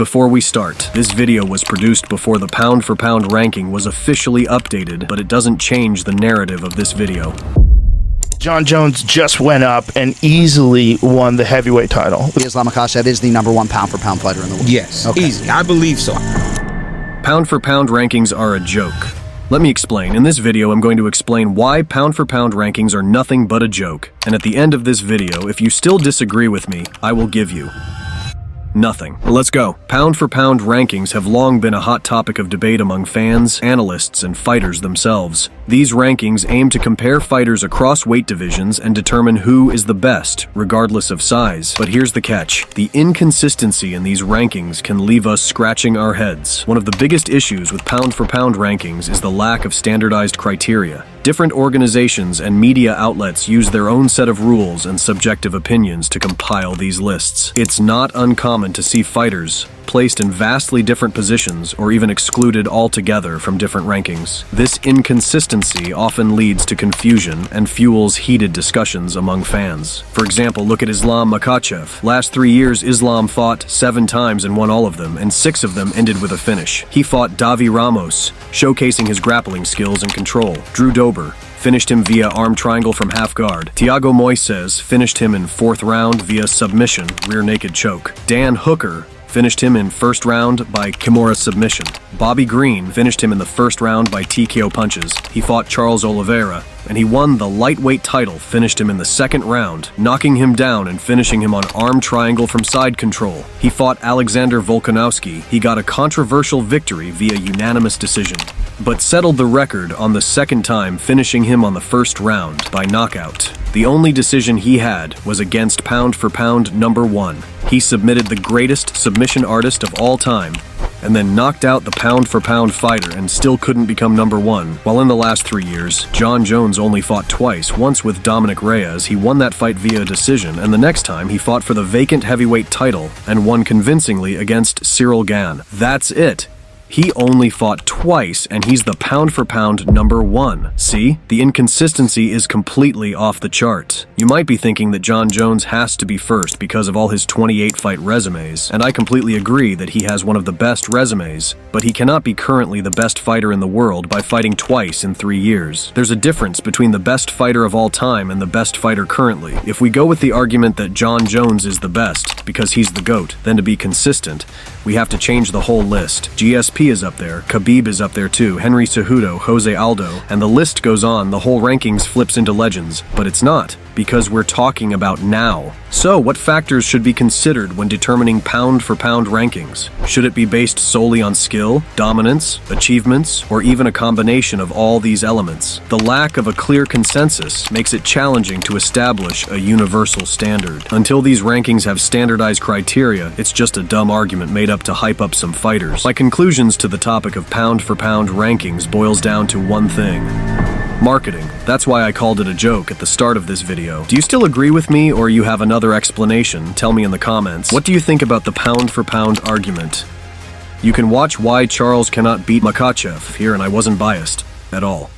Before we start, this video was produced before the pound-for-pound ranking was officially updated, but it doesn't change the narrative of this video. Jon Jones just went up and easily won the heavyweight title. Islam Makhachev is the #1 pound-for-pound fighter in the world. Yes, okay. Easy. I believe so. Pound-for-pound rankings are a joke. Let me explain. In this video, I'm going to explain why pound-for-pound rankings are nothing but a joke. And at the end of this video, if you still disagree with me, I will give you nothing. Let's go. Pound-for-pound rankings have long been a hot topic of debate among fans, analysts, and fighters themselves. These rankings aim to compare fighters across weight divisions and determine who is the best, regardless of size. But here's the catch. The inconsistency in these rankings can leave us scratching our heads. One of the biggest issues with pound-for-pound rankings is the lack of standardized criteria. Different organizations and media outlets use their own set of rules and subjective opinions to compile these lists. It's not uncommon to see fighters placed in vastly different positions or even excluded altogether from different rankings. This inconsistency often leads to confusion and fuels heated discussions among fans. For example, look at Islam Makhachev. Last 3 years, Islam fought 7 times and won all of them, and 6 of them ended with a finish. He fought Davi Ramos, showcasing his grappling skills and control. Drew Dober finished him via arm triangle from half guard. Thiago Moises finished him in 4th round via submission, rear naked choke. Dan Hooker finished him in 1st round by Kimura submission. Bobby Green finished him in the 1st round by TKO punches. He fought Charles Oliveira, and he won the lightweight title, finished him in the 2nd round, knocking him down and finishing him on arm triangle from side control. He fought Alexander Volkanovski. He got a controversial victory via unanimous decision, but settled the record on the 2nd time, finishing him on the 1st round by knockout. The only decision he had was against pound-for-pound #1. He submitted the greatest submission artist of all time, and then knocked out the pound-for-pound fighter and still couldn't become #1. While in the last 3 years, Jon Jones only fought twice, once with Dominic Reyes. He won that fight via decision, and the next time he fought for the vacant heavyweight title and won convincingly against Cyril Gane. That's it. He only fought twice, and he's the pound-for-pound #1. See? The inconsistency is completely off the chart. You might be thinking that Jon Jones has to be first because of all his 28-fight resumes, and I completely agree that he has one of the best resumes, but he cannot be currently the best fighter in the world by fighting twice in 3 years. There's a difference between the best fighter of all time and the best fighter currently. If we go with the argument that Jon Jones is the best because he's the GOAT, then to be consistent, we have to change the whole list. GSP is up there, Khabib is up there too, Henry Cejudo, Jose Aldo, and the list goes on. The whole rankings flips into legends, but it's not, because we're talking about now. So, what factors should be considered when determining pound-for-pound rankings? Should it be based solely on skill, dominance, achievements, or even a combination of all these elements? The lack of a clear consensus makes it challenging to establish a universal standard. Until these rankings have standardized criteria, it's just a dumb argument made up to hype up some fighters. My conclusions to the topic of pound-for-pound rankings boils down to one thing: marketing. That's why I called it a joke at the start of this video. Do you still agree with me, or you have another explanation? Tell me in the comments. What do you think about the pound-for-pound argument? You can watch Why Charles Cannot Beat Makhachev here, and I wasn't biased at all.